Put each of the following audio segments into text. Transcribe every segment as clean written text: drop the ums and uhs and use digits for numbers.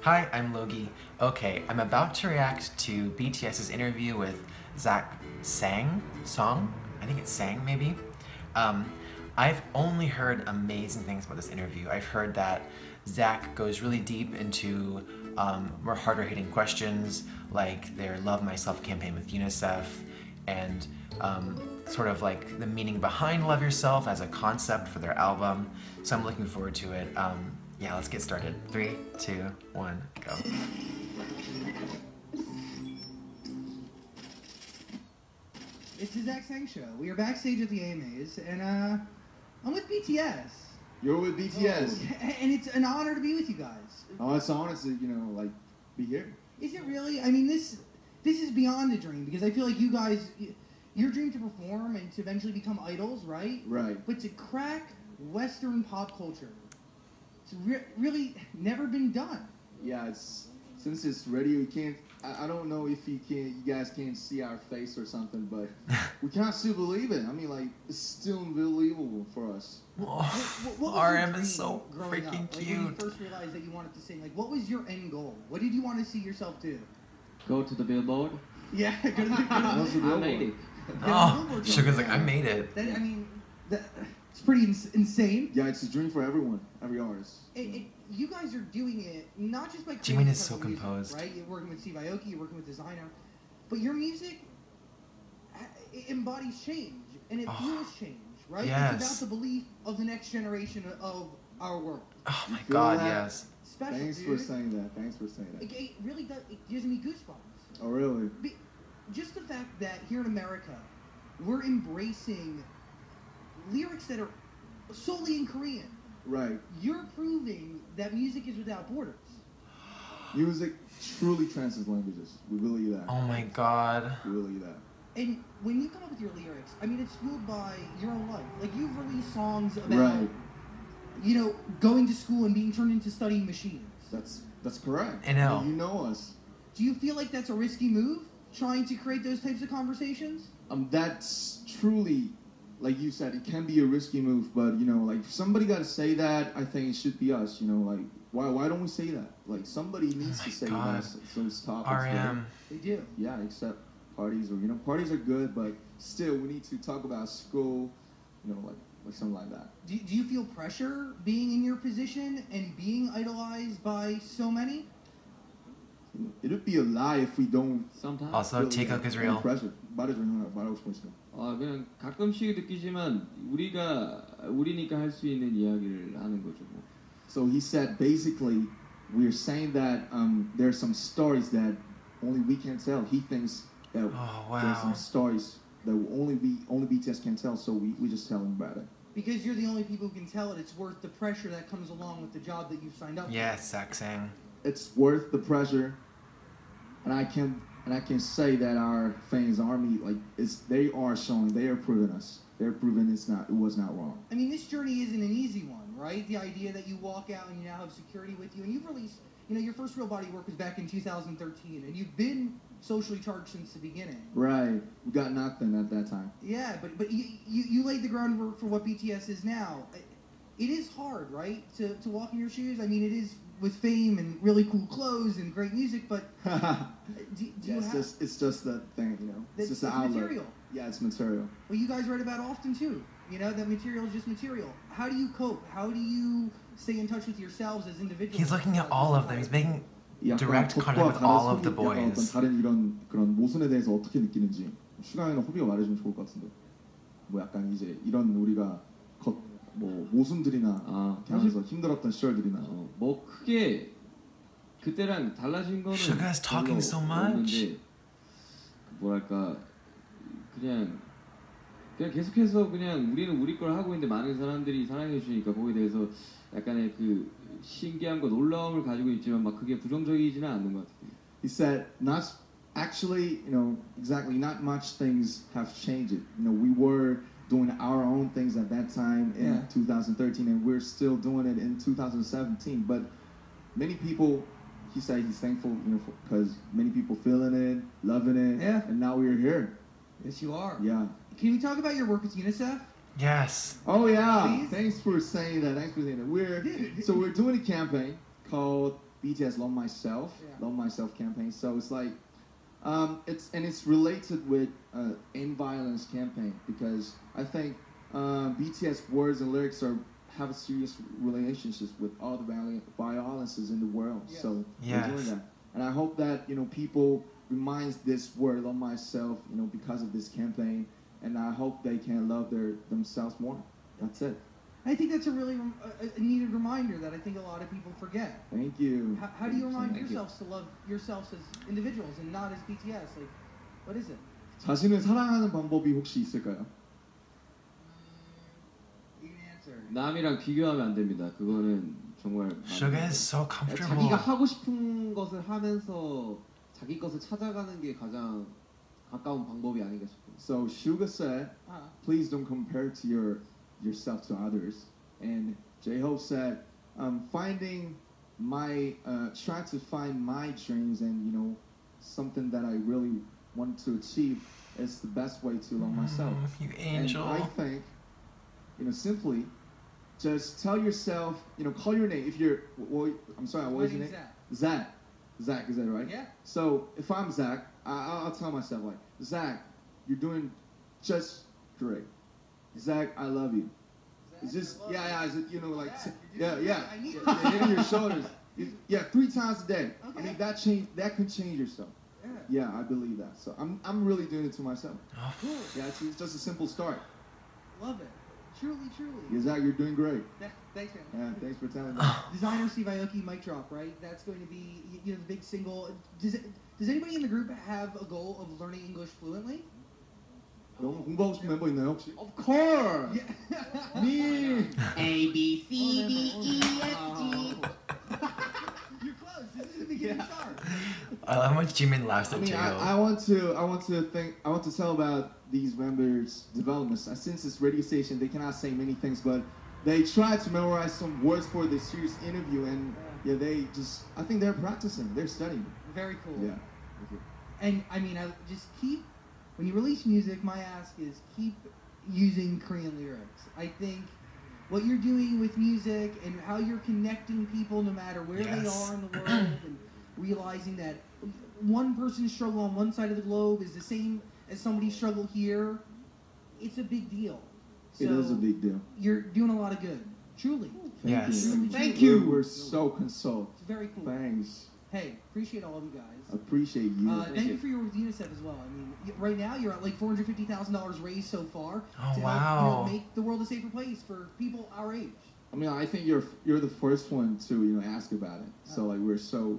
Hi, I'm Logie. Okay, I'm about to react to BTS's interview with Zach Song? I think it's Sang, maybe? I've only heard amazing things about this interview. I've heard that Zach goes really deep into more harder hitting questions like their Love Myself campaign with UNICEF and sort of like the meaning behind Love Yourself as a concept for their album. So I'm looking forward to it. Yeah, let's get started. 3, 2, 1, go. It's the Zach Sang Show. We are backstage at the AMAs, and I'm with BTS. You're with BTS. Oh, and it's an honor to be with you guys. Oh, it's an honor to, like, be here. Is it really? I mean, this is beyond a dream, because I feel like you guys, your dream to perform and to eventually become idols, right? Right. But to crack Western pop culture, it's really never been done. Yeah, since it's radio, you can't. I don't know if you guys can't see our face or something, but we can't still believe it. I mean, like, it's still unbelievable for us. What RM is so freaking cute. Like, when you first realized that you wanted to sing, like, what was your end goal? What did you want to see yourself do? Go to the Billboard. Yeah, go to the I made it. Oh, Sugar's like, I made it. I mean, it's pretty insane. Yeah, it's a dream for everyone, every artist. You guys are doing it not just by Jimin is so music, composed. right? You're working with Steve Aoki, you're working with designer, but your music it embodies change and it fuels change, right? Yes. It's about the belief of the next generation of our world. Oh my God, yes. Special, Thanks dude. for saying that. Thanks for saying that. It really does. It gives me goosebumps. Oh, really? Just the fact that here in America, we're embracing lyrics that are solely in Korean. Right. You're proving that music is without borders. Music truly transcends languages. We believe that. Oh my God. We believe that. And when you come up with your lyrics, I mean, it's fueled by your own life. Like, you've released songs about, Right. you know, going to school and being turned into studying machines. That's correct. I know. You know us. Do you feel like that's a risky move, trying to create those types of conversations? That's truly, like you said, it can be a risky move, but, like, if somebody got to say that, I think it should be us, like, why don't we say that? Like, somebody needs to say those topics. RM. They do. Yeah, except parties, or, parties are good, but still, we need to talk about school, like something like that. Do you feel pressure being in your position and being idolized by so many? It would be a lie if we don't. Sometimes. Also, Taekook is real. Pressure. 말하고 싶어 있어. 그냥 가끔씩 느끼지만 우리니까 할 수 있는 이야기를 하는 거죠. 뭐. So he said basically, we're saying that there's some stories that only we can tell. He thinks that there's some stories that only BTS can tell. So we just tell him about it. Because you're the only people who can tell it. It's worth the pressure that comes along with the job that you've signed up for. Yes, Zach Sang. It's worth the pressure, and I can say that our fans army, like, they are proving us. They're proving it was not wrong. I mean, this journey isn't an easy one, right? The idea that you walk out and you now have security with you, and you've released, your first real body work was back in 2013, and you've been socially charged since the beginning. Right. We got nothing at that time. Yeah, but you laid the groundwork for what BTS is now. It is hard, right, to walk in your shoes? I mean, it is with fame and really cool clothes and great music, but it's just that thing, It's just the outlet. Material. Yeah, it's material. Well, you guys write about often too. That material is just material. How do you cope? How do you stay in touch with yourselves as individuals? He's looking at all of them. He's making direct contact with all of the boys. 다른 그런 모순에 대해서 어떻게 느끼는지 슈가이나 호비가 말해주면 좋을 것 같은데. 뭐 약간 이제 이런 우리가 모순들이나 하면서 힘들었던 시절들이나. 뭐 크게 그때랑 달라진 거는 Sugar's talking so much. 뭐랄까 그냥 계속해서 그냥 우리는 우리 걸 하고 있는데 많은 사람들이 사랑해 주니까 거기에 대해서 약간의 그 신기함과 놀라움을 가지고 있지만 막 그게 부정적이지는 않는 것 같아요. He said, exactly, not much things have changed. We were doing our own things at that time in 2013, and we're still doing it in 2017. But many people, he said he's thankful, because many people feeling it, loving it, and now we're here. Yes, you are. Yeah. Can we talk about your work with UNICEF? Yes. Oh yeah. Please? Thanks for saying that. We're doing a campaign called BTS Love Myself campaign. So it's like it's related with end violence campaign, because I think BTS words and lyrics have a serious relationships with all the violences in the world. Yes. So Yes. we're doing that, and I hope that people reminds this word Love Myself because of this campaign, and I hope they can love themselves more. That's it. I think that's a really a needed reminder that I think a lot of people forget. Thank you. How do you remind Thank you. yourselves to love yourselves as individuals and not as BTS? Like, what is it? 자신을 사랑하는 방법이 혹시 있을까요? You can answer. 남이랑 비교하면 안 됩니다. 그거는 정말 Suga is so comfortable. 자기가 하고 싶은 것을 하면서 자기 것을 찾아가는 게 가장 가까운 방법이 아닌가 싶어요. So Suga said, please don't compare to yourself to others. And J-Hope said, trying to find my dreams and something that I really want to achieve is the best way to love myself. You angel. And I think, simply just tell yourself, call your name. If you're, I'm sorry, what was your name? Zach. Zach, is that right? Yeah. So if I'm Zach, I'll tell myself like, Zach, you're doing just great. Zach, I love you. It's just, is it, I need hitting your shoulders. 3 times a day. Okay. I mean, that can change yourself. Yeah, I believe that. So I'm really doing it to myself. Oh. Cool. Yeah, it's just a simple start. Love it. Truly. Yeah, Zach, you're doing great. Thanks, man. Yeah, thanks for telling me. Designer Steve Aoki mic drop, right? That's going to be the big single. Does anybody in the group have a goal of learning English fluently? 너무 공부하고 싶은 멤버 있나요 혹시? Of course. Me. A B C D E F G. You're close. This is the beginning star. I love how much Jimin laughs I at mean, J-Hope. I want to tell about these members' developments. Since this radio station, they cannot say many things, but they tried to memorize some words for this serious interview, and I think they're practicing, they're studying. Very cool. Yeah. And I mean, when you release music, my ask is keep using Korean lyrics. I think what you're doing with music and how you're connecting people no matter where they are in the world, and realizing that one person's struggle on one side of the globe is the same as somebody's struggle here, it's a big deal. So It is a big deal. You're doing a lot of good. Truly. Yes. Thank you. We're so consoled. It's very cool. Thanks. Hey, appreciate all of you guys. Appreciate you. Thank you for your work with UNICEF as well. I mean, right now you're at like $450,000 raised so far Oh, to wow. help make the world a safer place for people our age. I mean, I think you're the first one to ask about it. So like we're so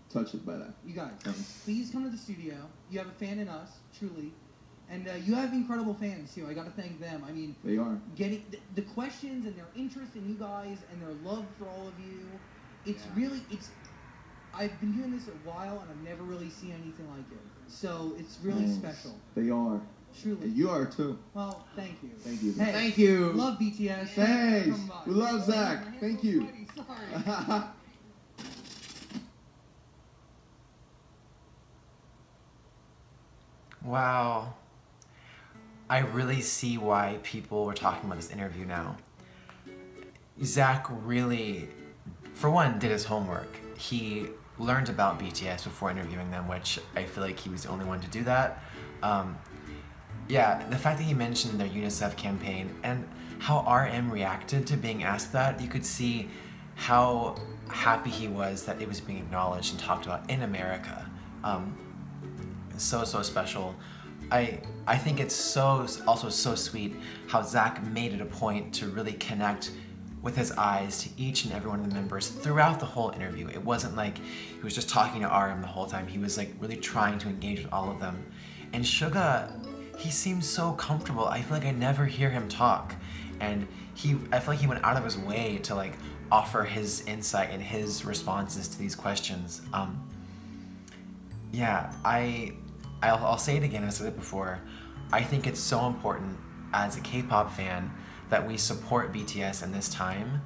touched by that. You guys, Thanks. please come to the studio. You have a fan in us, truly, and you have incredible fans too. I got to thank them. I mean, They are. getting the questions and their interest in you guys and their love for all of you. It's I've been doing this a while and I've never really seen anything like it. So it's really Thanks. special. They are. Truly. And you are too. Well, thank you. Thank you. Hey, Thank you. love BTS. Thanks. Come by. We love Zach. My hand's Thank so you. sweaty, Sorry. Wow. I really see why people were talking about this interview now. Zach really, for one, did his homework. He learned about BTS before interviewing them, which I feel like he was the only one to do that. Yeah, the fact that he mentioned their UNICEF campaign and how RM reacted to being asked that, you could see how happy he was that it was being acknowledged and talked about in America. So special. I think it's also so sweet how Zach made it a point to really connect with his eyes to each and every one of the members throughout the whole interview. It wasn't like he was just talking to RM the whole time. He was like really trying to engage with all of them. And Suga, he seems so comfortable. I feel like I never hear him talk. And I feel like he went out of his way to like offer his insight and his responses to these questions. Yeah, I'll say it again, I've said it before. I think it's so important as a K-pop fan that we support BTS in this time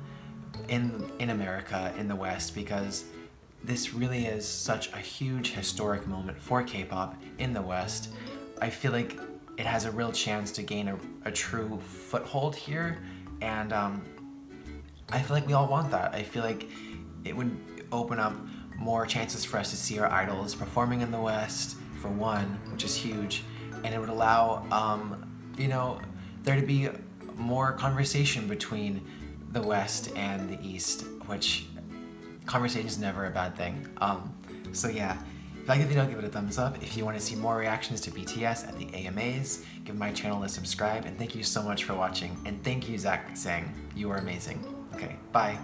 in America, in the West, because this really is such a huge historic moment for K-pop in the West. I feel like it has a real chance to gain a true foothold here, and I feel like we all want that. I feel like open up more chances for us to see our idols performing in the West, for one, which is huge, and it would allow, you know, there to be more conversation between the West and the East, which conversation is never a bad thing. So yeah, if you like the video, give it a thumbs up. If you want to see more reactions to BTS at the AMAs, give my channel a subscribe, and thank you so much for watching. And thank you, Zach Sang. You are amazing. Okay, bye.